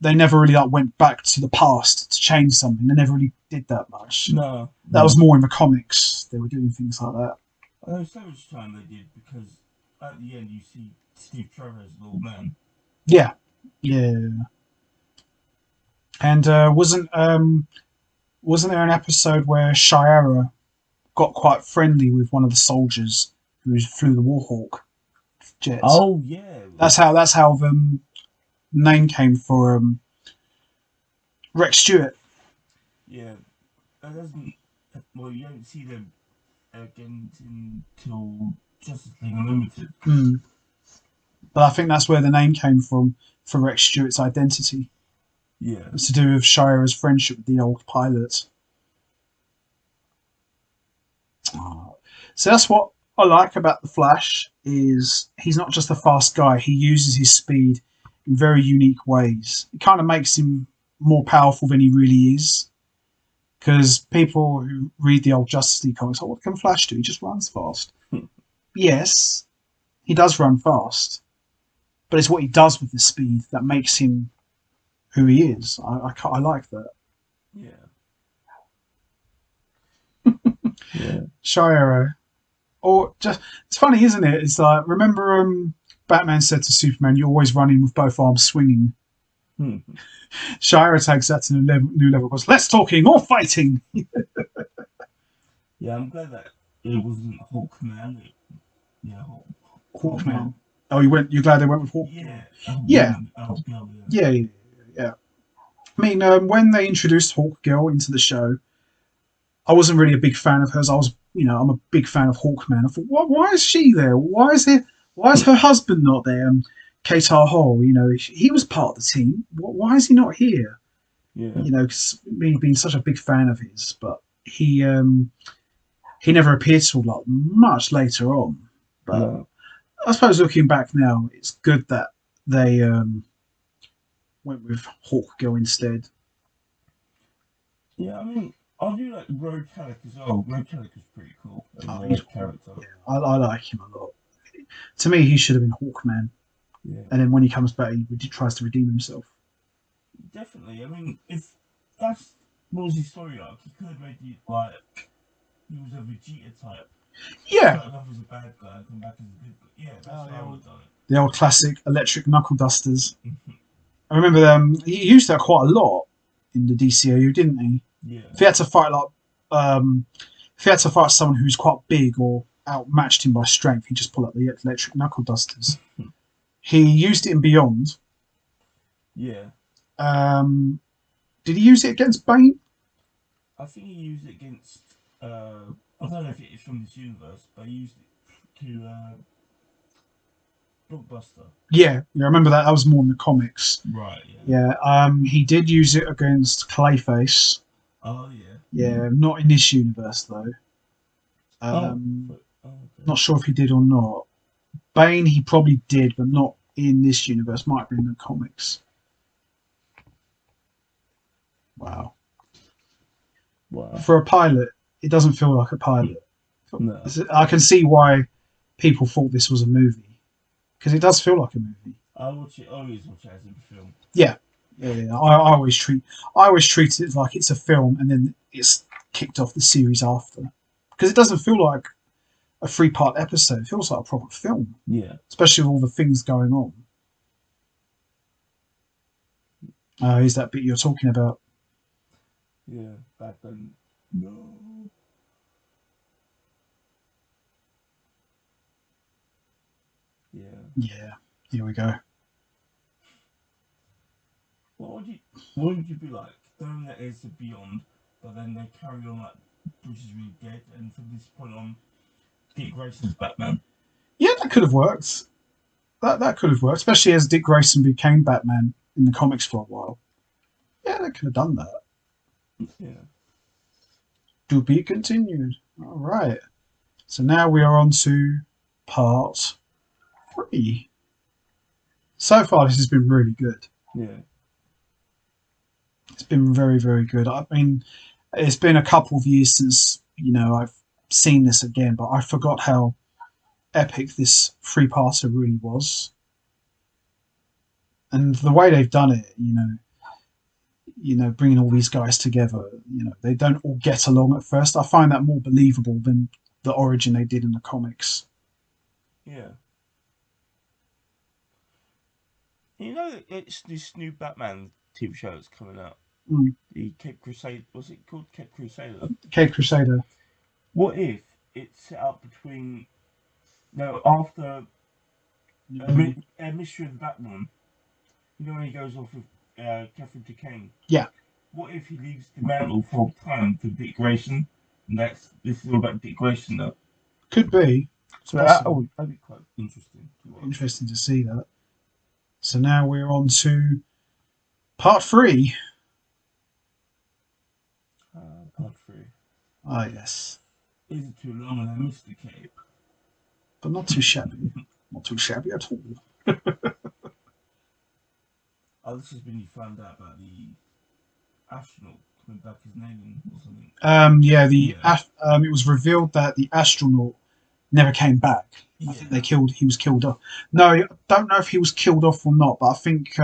they never really went back to the past to change something. They never really did that much. No. That was more in the comics. They were doing things like that. I know so much time they did because at the end you see Steve Trevor as an old man. Yeah. And wasn't there an episode where Shiera got quite friendly with one of the soldiers who flew the Warhawk jets? Oh yeah. That's how the name came for Rex Stewart. Yeah, that doesn't. Well, you don't see them again until Justice League Unlimited. But I think that's where the name came from for Rex Stewart's identity. Yeah, it's to do with Shiera's friendship with the old pilot. So that's what I like about the Flash is he's not just a fast guy. He uses his speed in very unique ways. It kind of makes him more powerful than he really is. Because people who read the old Justice League comics, what can Flash do? He just runs fast. Yes, he does run fast. But it's what he does with the speed that makes him who he is. I like that. Yeah. Shiera. Or just, it's funny, isn't it? It's like, remember Batman said to Superman, you're always running with both arms swinging. Shiera takes that to a new level. Goes, less talking, more fighting. Yeah, I'm glad that it wasn't Hawkman. Hawkman. Oh, you're glad they went with Hawkman? Yeah. Yeah. I mean, when they introduced Hawkgirl into the show, I wasn't really a big fan of hers. I'm a big fan of Hawkman. I thought, why is she there? Why is her husband not there? Katar Hol, he was part of the team. Why is he not here? Yeah. Because me being such a big fan of his, but he never appeared till like much later on. But Yeah. I suppose looking back now, it's good that they went with Hawkgirl instead. Yeah, I mean, I do like Road Calic as well. Road Calic is pretty cool as a character. Yeah, I like him a lot. To me, he should have been Hawkman. Yeah. And then when he comes back, he tries to redeem himself. Definitely. I mean, if that's was his story arc, he could have made it like he was a Vegeta type. Yeah. Started off as a bad guy and come back as a good guy. Yeah, that's how I would have done it. The old classic electric knuckle dusters. I remember he used that quite a lot in the DCAU, didn't he? Yeah. If he had to fight if he had to fight someone who's quite big or outmatched him by strength, he'd just pull out the electric knuckle dusters. He used it in Beyond. Yeah. Did he use it against Bane? I think he used it against. I don't know if it is from this universe, but he used it to Blockbuster. Yeah, I remember that. That was more in the comics. Right. Yeah. Yeah. He did use it against Clayface. Oh yeah. Yeah, not in this universe though. Okay. Not sure if he did or not. Bane, he probably did, but not in this universe. Might have been in the comics. Wow. For a pilot, it doesn't feel like a pilot. No. I can see why people thought this was a movie, because it does feel like a movie. I always watch it as a film. Yeah. I always treat it like it's a film, and then it's kicked off the series after, because it doesn't feel like a 3-part episode. It feels like a proper film. Yeah. Especially with all the things going on. Is that bit you're talking about? Yeah, back then. No. Yeah. Yeah. Here we go. What would you be like? Knowing that it's a Beyond, but then they carry on like Bruce is really dead, and from this point on, Dick Grayson's Batman. Yeah, that could have worked. That could have worked, especially as Dick Grayson became Batman in the comics for a while. Yeah, they could have done that. Yeah. To be continued. All right. So now we are on to part 3. So far, this has been really good. Yeah. It's been very, very good. I mean, it's been a couple of years since, I've seen this again, but I forgot how epic this 3-parter really was. And the way they've done it, bringing all these guys together, they don't all get along at first. I find that more believable than the origin they did in the comics. Yeah. It's this new Batman TV show that's coming out. The Cape Crusader. Was it called Cape Crusader? Cape Crusader. What if it's set up between... No, after Mystery of the Batman, when he goes off with Catherine Duquesne? Yeah. What if he leaves the mantle for time for Dick Grayson? And this is all about Dick Grayson now. Could be. So that'd be quite interesting. Interesting to see that. So now we're on to part 3. Part 3. Ah, yes. Is it too long and I missed the cape? But not too shabby. Not too shabby at all. Oh, this is when you found out about the astronaut coming back his name or something. It was revealed that the astronaut never came back. I think he was killed off. No, I don't know if he was killed off or not, but I think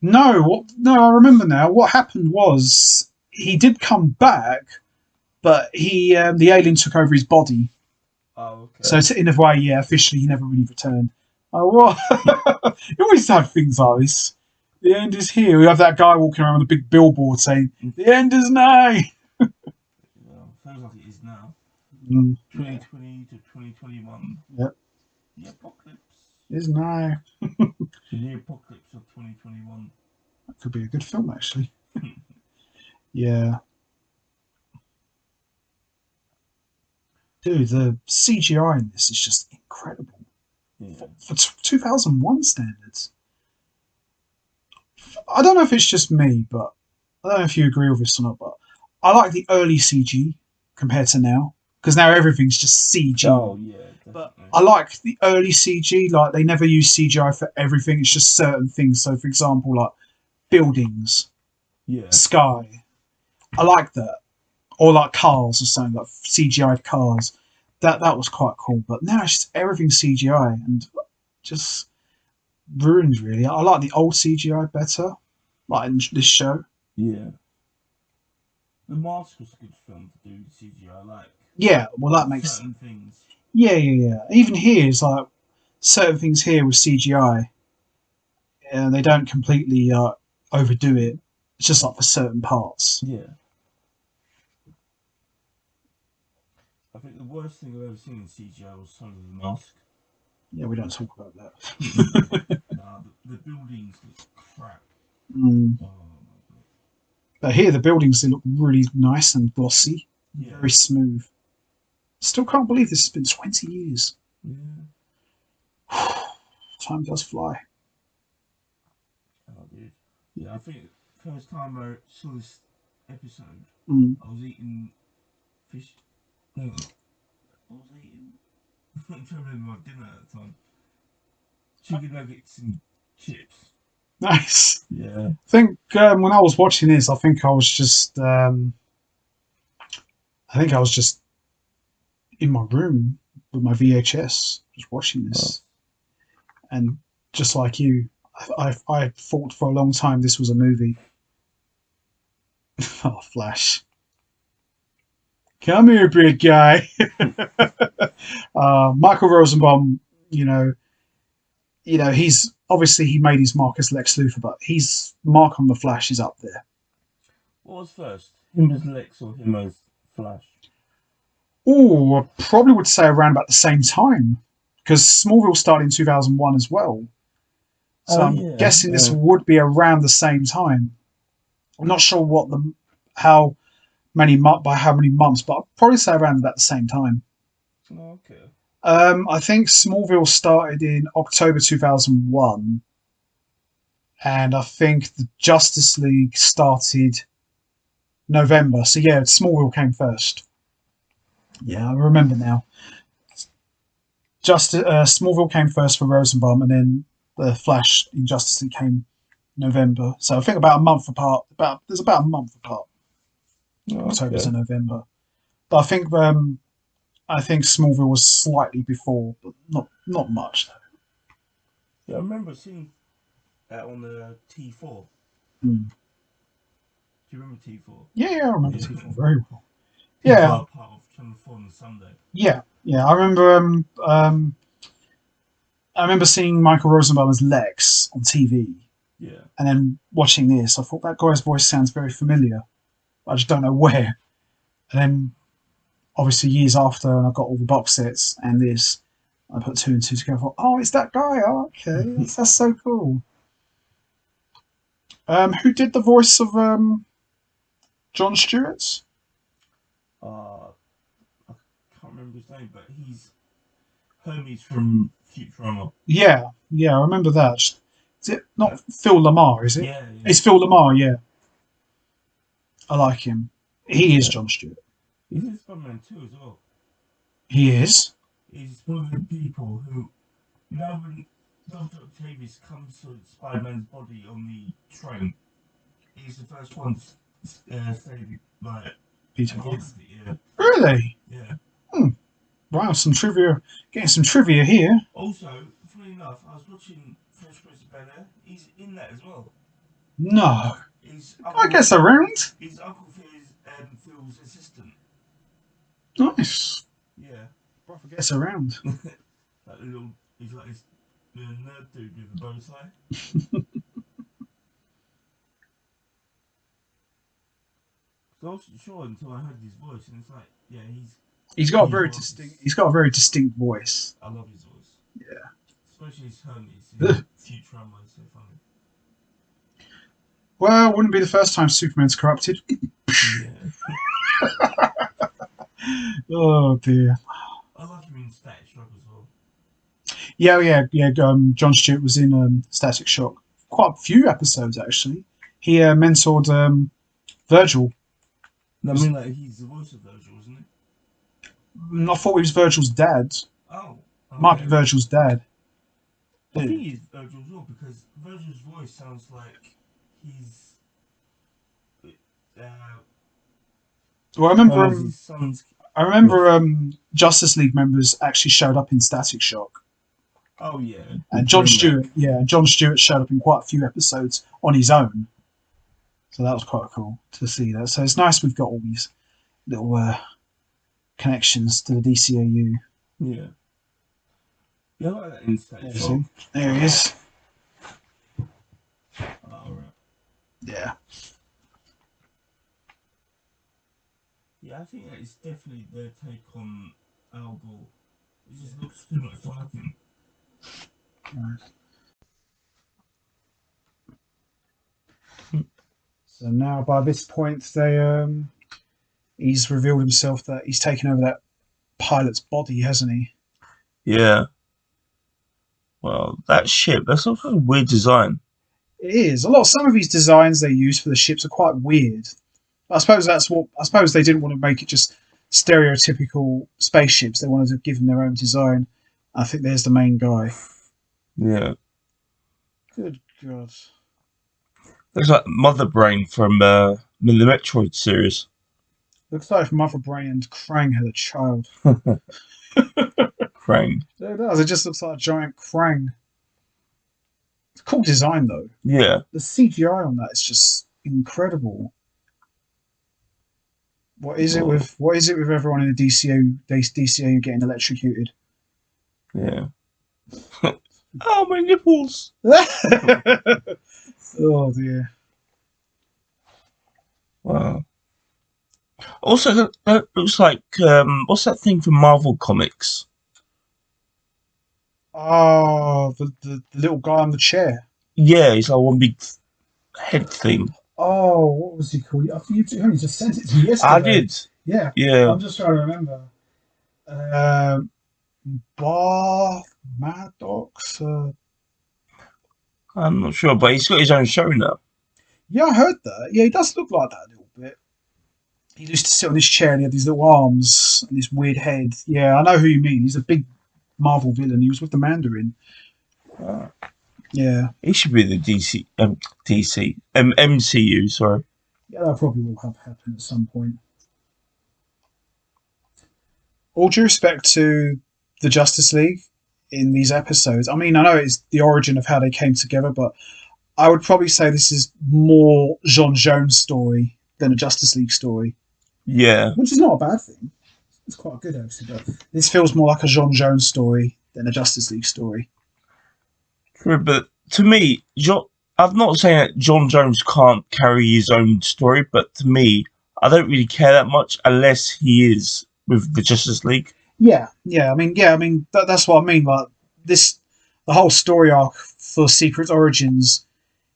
no, I remember now. What happened was he did come back, but he the alien took over his body. Oh, okay. So in a way, yeah, officially he never really returned. Oh, what? You always have things like this. The end is here. We have that guy walking around with a big billboard saying, "The end is nigh." Well, feels like it is now. 2020 to 2021. Yep. The apocalypse Is nigh. The apocalypse of 2021. That could be a good film, actually. Yeah. Dude, the CGI in this is just incredible. Yeah. For 2001 standards. I don't know if it's just me, but I don't know if you agree with this or not, but I like the early CG compared to now. Because now everything's just CG. Oh, yeah. Definitely. But I like the early CG. Like, they never use CGI for everything. It's just certain things. So, for example, like buildings, sky. I like that. Or like cars or something, like CGI cars. That was quite cool. But now it's just everything CGI and just ruined really. I like the old CGI better, like in this show. Yeah. The Mask was a good film to do CGI, like Yeah, well that makes certain things. yeah. Even here is like certain things here with CGI, and they don't completely overdo it. It's just like for certain parts. Yeah. I think the worst thing I've ever seen in CGI was Son of the Mask. Yeah, we don't talk about that. Nah, the buildings look crap. Mm. Oh my god. But here the buildings they look really nice and glossy, Yeah. very smooth. Still can't believe this has been 20 years. Yeah. Time does fly. Oh, dude. Yeah, I think first time I saw this episode, Mm. I was eating fish. No, I was eating. I'm trying to remember my dinner at the time. Chicken nuggets and chips. Nice. Yeah. I think when I was watching this, I think I was just in my room with my VHS, just watching Oh. this, and just like you, I thought for a long time this was a movie. Oh, Flash! Come here, big guy. Michael Rosenbaum, you know, he's obviously he made his mark as Lex Luthor, but his mark on the Flash is up there. What was first? Him as Lex or him as Flash? Oh, I probably would say around about the same time because Smallville started in 2001 as well. So Oh I'm yeah. guessing this would be around the same time. I'm not sure how by how many months, but I'd probably say around about the same time. Okay. I think Smallville started in October 2001, and I think the Justice League started November. So yeah, Smallville came first. Yeah, I remember now. Smallville came first for Rosenbaum, and then the Flash in Justice League came November. So I think about a month apart. There's about a month apart, October to Okay. November. But I think Smallville was slightly before, but not much. Yeah, I remember seeing that on the T4. Mm. Do you remember T4? Yeah, I remember Yeah. T4 very well. People Yeah, are part of Channel 4 on Sunday. yeah. I remember seeing Michael Rosenbaum as Lex on TV, Yeah. and then watching this. I thought that guy's voice sounds very familiar. I just don't know where. And then obviously years after, and I got all the box sets and this, I put two and two together. I thought, oh, it's that guy. Oh, okay, that's so cool. Who did the voice of John Stewart? I can't remember his name, but he's Hermes from Futurama. Yeah, I remember that. Is it Uh, not Phil Lamar? Is it? yeah, yeah. It's Phil Lamar. Yeah, I like him. He is Yeah. John Stewart. He's in Spider-Man 2 as well. He is. He's one of the people who, when Dr. Octavius comes to Spider-Man's body on the train, he's the first one to say, like, Peter Parker. against it, yeah. Really? Yeah. Wow, some trivia. Getting some trivia here. Also, funny enough, I was watching Fresh Prince of Bel-Air. He's in that as well. No. His I guess around. His uncle Phil's assistant. Nice. Yeah. Brother gets around. He's like this nerd dude with a bow tie. I wasn't sure until I heard his voice, and it's like, yeah, He's got a he very was. distinct. He's got a very distinct voice. I love his voice. Yeah. Especially his Hermes. Ugh. His Futurama is so funny. Well, wouldn't be the first time Superman's corrupted. Yeah. Oh dear. I like him in Static Shock as well. Yeah. John Stewart was in Static Shock. Quite a few episodes actually. He mentored Virgil. I mean, like, he's the voice of Virgil, isn't he? I thought he was Virgil's dad. Oh. Okay. Might be Virgil's dad. I think he's Virgil as well, because Virgil's voice sounds like he's Well, I remember. His son's. I remember. Justice League members actually showed up in Static Shock, Oh yeah. and John Stewart. Yeah, John Stewart showed up in quite a few episodes on his own. So that was quite cool to see that. So it's nice we've got all these little connections to the DCAU. Yeah. Yeah, I like that in Static Shock. There he is. All right. Yeah. Yeah, I think that is definitely their take on Al Gore. It just looks too much like him. Right. So now, by this point, he's revealed himself that he's taken over that pilot's body, hasn't he? Yeah. Well, that ship, that's also a weird design. It is. Some of these designs they use for the ships are quite weird. I suppose they didn't want to make it just stereotypical spaceships. They wanted to give them their own design. I think there's the main guy. Yeah. Good God. Looks like Mother Brain from the Metroid series. Looks like if Mother Brain and Krang had a child. Krang. It does. It just looks like a giant Krang. It's a cool design, though. Yeah. The CGI on that is just incredible. What is it with everyone in the DCAU getting electrocuted? Yeah. Oh, my nipples! Oh dear. Wow. Also, that looks like what's that thing from Marvel Comics? Oh, the little guy on the chair. Yeah, it's like one big head thing. Oh, what was he called? I think you only just sent it to me yesterday. I did. Yeah. Yeah. I'm just trying to remember. Bath Maddox. I'm not sure, but he's got his own show now. Yeah, I heard that. Yeah, he does look like that a little bit. He used to sit on his chair and he had these little arms and this weird head. Yeah, I know who you mean. He's a big Marvel villain. He was with the Mandarin. Yeah. He should be the MCU, sorry. Yeah, that probably will have happened at some point. All due respect to the Justice League in these episodes, I mean, I know it's the origin of how they came together, but I would probably say this is more John Jones' story than a Justice League story. Yeah. Which is not a bad thing. It's quite good, actually, but this feels more like a John Jones story than a Justice League story. True, but to me, I'm not saying that John Jones can't carry his own story, but to me, I don't really care that much unless he is with the Justice League. Yeah. I mean, that's what I mean. Like the whole story arc for Secret Origins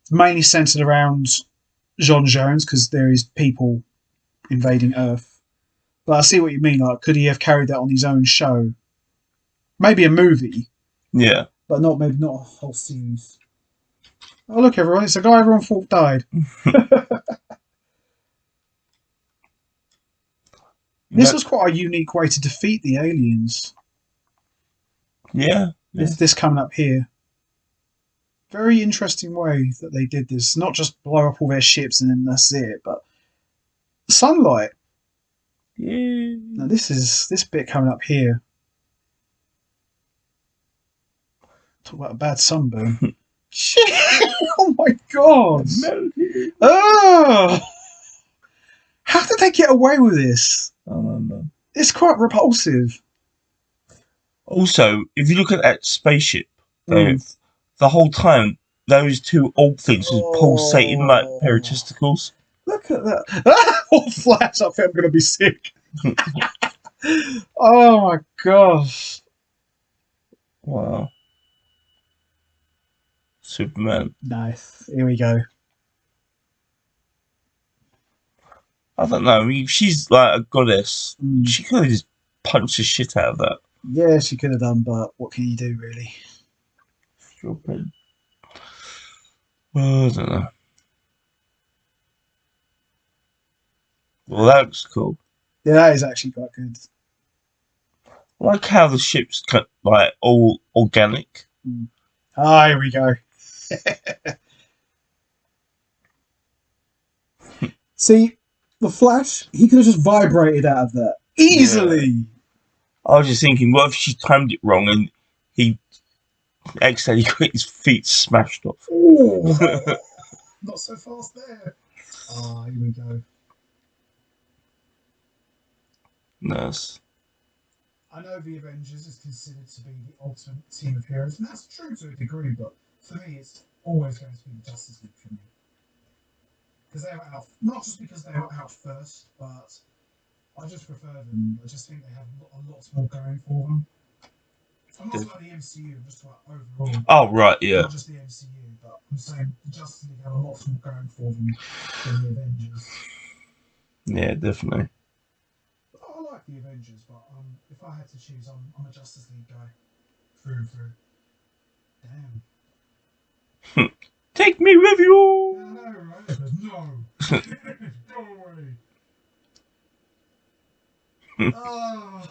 is mainly centered around John Jones because there is people invading Earth. But I see what you mean. Like, could he have carried that on his own show? Maybe a movie. Yeah. But maybe not a whole series. Oh, look, everyone. It's a guy everyone thought died. This was quite a unique way to defeat the aliens. Yeah. This coming up here. Very interesting way that they did this. Not just blow up all their ships and then that's it, but sunlight. Yeah. Now this bit coming up here. Talk about a bad sunburn. Oh my god! Oh, how did they get away with this? I don't know. It's quite repulsive. Also, if you look at that spaceship, the whole time those two old things was pulsating like a pair of testicles. Look at that! All flash! I think I'm gonna be sick. Oh my gosh! Wow. Superman. Nice. Here we go. I don't know. I mean, she's like a goddess. She could have just punched the shit out of that. Yeah, she could have done, but what can you do, really? Stupid. Well, I don't know. Well, that looks cool. Yeah, that is actually quite good. I like how the ship's like all organic. Ah, here we go. See, The Flash, he could have just vibrated out of that easily. Yeah. I was just thinking, what if she timed it wrong and he accidentally got his feet smashed off? Oh, not so fast there. Ah, here we go. Nice. I know the Avengers is considered to be the ultimate team of heroes, and that's true to a degree, but for me, it's always going to be the Justice League for me. Because they were out, not just because they were out first, but I just prefer them. I just think they have a lot more going for them. I'm not talking about the MCU, I'm just talking about overall. Oh, right, yeah. Not just the MCU, but I'm saying the Justice League have a lot more going for them than the Avengers. Yeah, definitely. I like the Avengers, but if I had to choose, I'm a Justice League guy. Through and through. Damn. Take me with you! I know, right? No! Go away! Oh!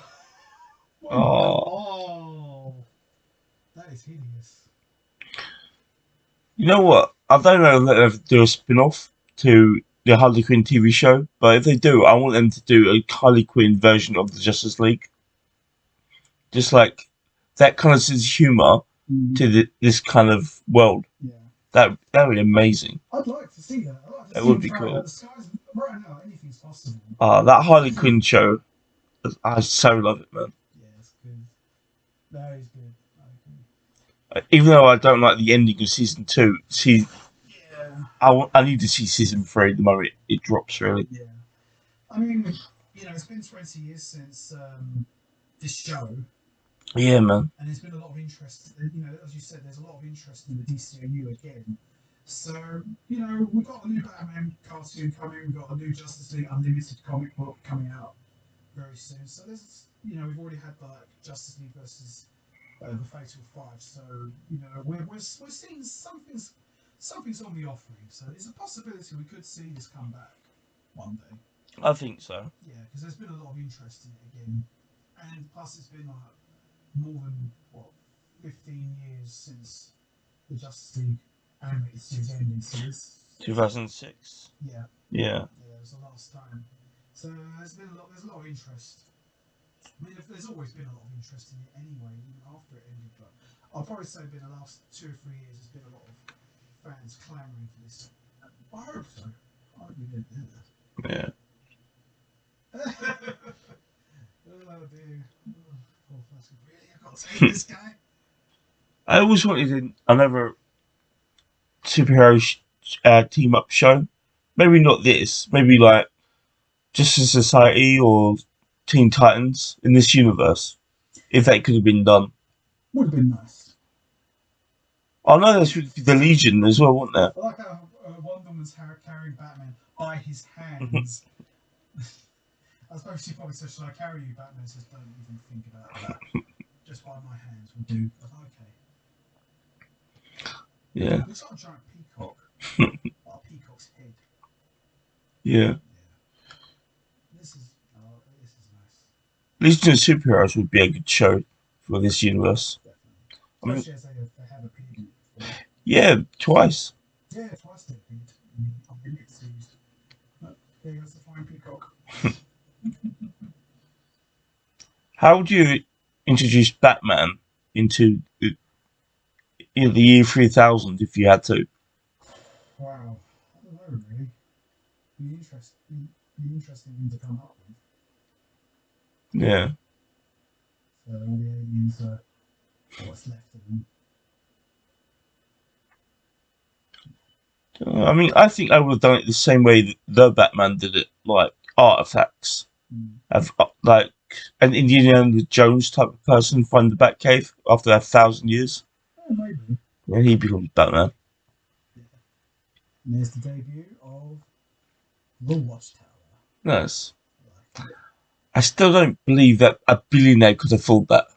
Oh! That is hideous. You know what? I don't know if they'll ever do a spin-off to the Harley Quinn TV show, but if they do, I want them to do a Harley Quinn version of the Justice League. Just like that kind of sense of humour to this kind of world. Yeah. That would be amazing. I'd like to see that. I'd like to That see would be cool. The skies, right now, anything's possible. That Harley Quinn show, I so love it, man. Yeah, it's good. That is good. Even though I don't like the ending of season 2, I need to see season 3 the moment it drops, really. Yeah. I mean, it's been 20 years since this show. Yeah, man. And there's been a lot of interest. As you said, there's a lot of interest in the DCU again. So, we've got a new Batman cartoon coming. We've got a new Justice League Unlimited comic book coming out very soon. So there's, we've already had like Justice League versus the Fatal Five. So, we're seeing something's on the offering. So there's a possibility we could see this come back one day. I think so. Yeah, because there's been a lot of interest in it again, and plus it's been like more than 15 years since the Justice League animated series ended. So it's 2006. Yeah. Yeah. It was the last time. So there's a lot of interest. I mean, there's always been a lot of interest in it anyway, even after it ended. But I'll probably say in the last 2 or 3 years, there's been a lot of fans clamouring for this. I hope so. I hope we didn't do that. Yeah. Oh dear. Oh, really? I've got to take this guy? I always wanted another superhero team-up show. Maybe not this. Maybe like Justice Society or Teen Titans in this universe. If that could have been done. Would have been nice. I know there's the Legion as well, wasn't there? I like how Wonder Woman's carrying Batman by his hands. I suppose she probably said, "Should I carry you?" Batman says, "Don't even think about that. Just by my hands will do." I was like, okay. Yeah. Looks like a giant peacock. A peacock's head. Yeah. This is nice. Legion of Superheroes would be a good show for this universe. Definitely. Especially as they have appeared in it before. Yeah, twice. Yeah, twice they appeared in the Unlimited series. But there goes the flying peacock. How would you introduce Batman into the year 3000 if you had to? Wow. I don't know, really. Be interesting thing to come up with. Yeah. So all the aliens are what's left of them. I mean, I think I would have done it the same way that the Batman did it, like artifacts. Have like an Indiana Jones type of person find the Batcave after 1,000 years. Yeah, maybe. Yeah, he becomes Batman. Yeah. And there's the debut of the Watchtower. Nice. I still don't believe that a billionaire could afford that.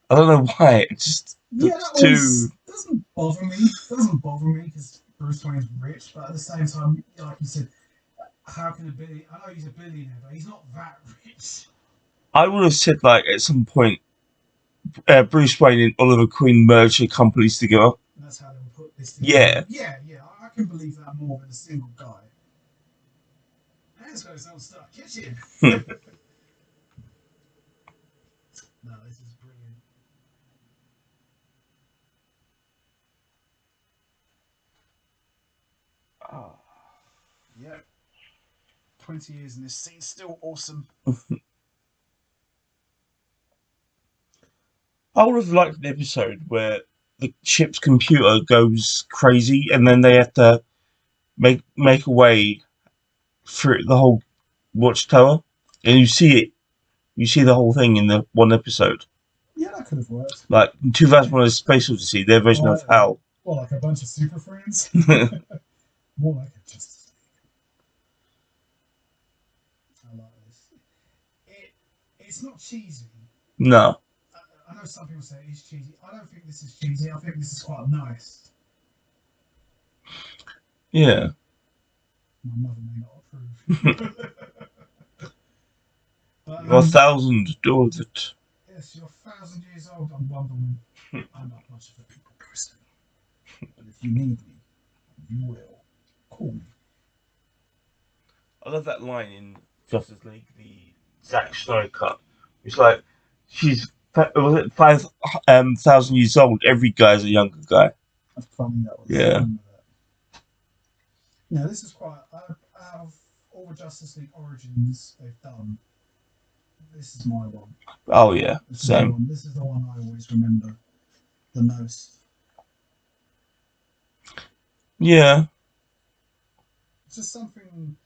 I don't know why. It just looks too. Doesn't bother me. Doesn't bother me because Bruce Wayne's rich, but at the same time, like you said, how can a billionaire? I know he's a billionaire, but he's not that rich. I would have said like at some point, Bruce Wayne and Oliver Queen merged their companies together. And that's how they would put this together. Yeah. Yeah. I can believe that more than a single guy. hands closed, don't start kitchen. No, this is brilliant. Oh. Yeah. 20 years and this scene's still awesome. I would have liked an episode where the ship's computer goes crazy and then they have to make a way through the whole watchtower, and you see the whole thing in the one episode. Yeah, that could have worked. Like in 2001: A Space Odyssey, their version of HAL. Well, like a bunch of super friends. More like a Justice League. I like this. It's not cheesy. No. I know some people say it's cheesy. I don't think this is cheesy. I think this is quite nice. Yeah. My mother may not approve. But, You're 1,000 daughter. Yes, you're 1,000 years old on Wonder Woman. I'm not much of a people person. But if you need me, you will. Call me. I love that line in Justice League, the Zack Snyder cut. It's like, she's 5,000 years old. Every guy's a younger guy. That's funny. That was. Yeah. Yeah, this is quite. Out of all the Justice League Origins they've done, this is my one. Oh yeah, same. This is the one I always remember the most. Yeah. It's just something.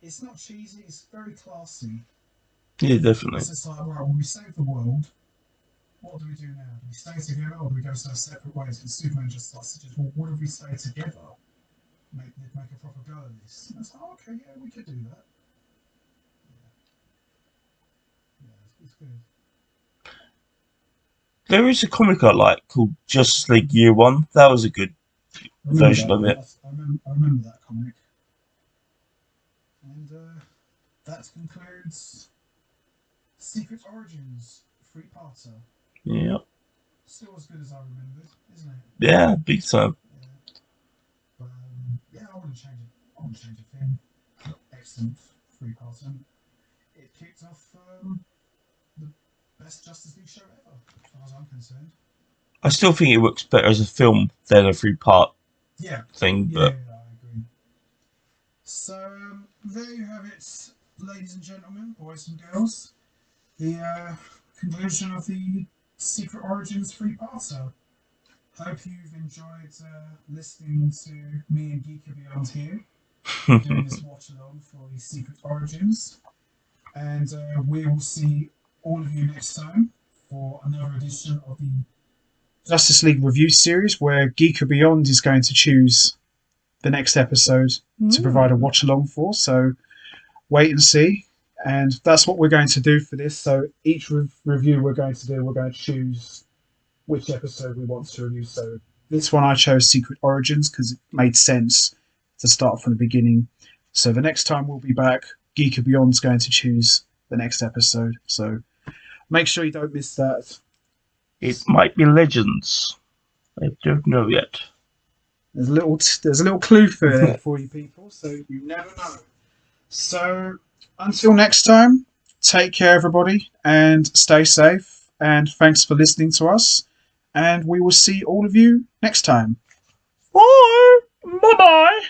It's not cheesy. It's very classy. Yeah, definitely. It's just like, right, well, we save the world. What do we do now? Do we stay together or do we go our separate ways? And Superman just suggests, well, what if we stay together? Make a proper go of this. And I was like, okay, yeah, we could do that. Yeah, it's good. There is a comic I like called Justice League Year One. That was a good version of it. I remember that comic. And that concludes Secret Origins 3-parter. Yeah. Still as good as I remembered, isn't it? Yeah, big time. Yeah, I wouldn't change it. I wouldn't change a thing. Excellent 3-parter. It kicked off the best Justice League show ever, as far as I'm concerned. I still think it works better as a film than a 3-part thing, but yeah, I agree. So there you have it, ladies and gentlemen, boys and girls. The conclusion of the Secret Origins 3-parter. Hope you've enjoyed listening to me and Geeker Beyond here doing this watch along for the Secret Origins, and we will see all of you next time for another edition of the Justice League review series, where Geeker Beyond is going to choose the next episode to provide a watch along for. So wait and see. And that's what we're going to do for this. So each review we're going to choose which episode we want to review. So this one I chose Secret Origins because it made sense to start from the beginning. So the next time we'll be back, Geeker Beyond's going to choose the next episode. So make sure you don't miss that. it might be Legends. I don't know yet. There's a little clue for there for you people, so you never know. So until next time, take care everybody and stay safe, and thanks for listening to us, and we will see all of you next time. Bye. Bye-bye.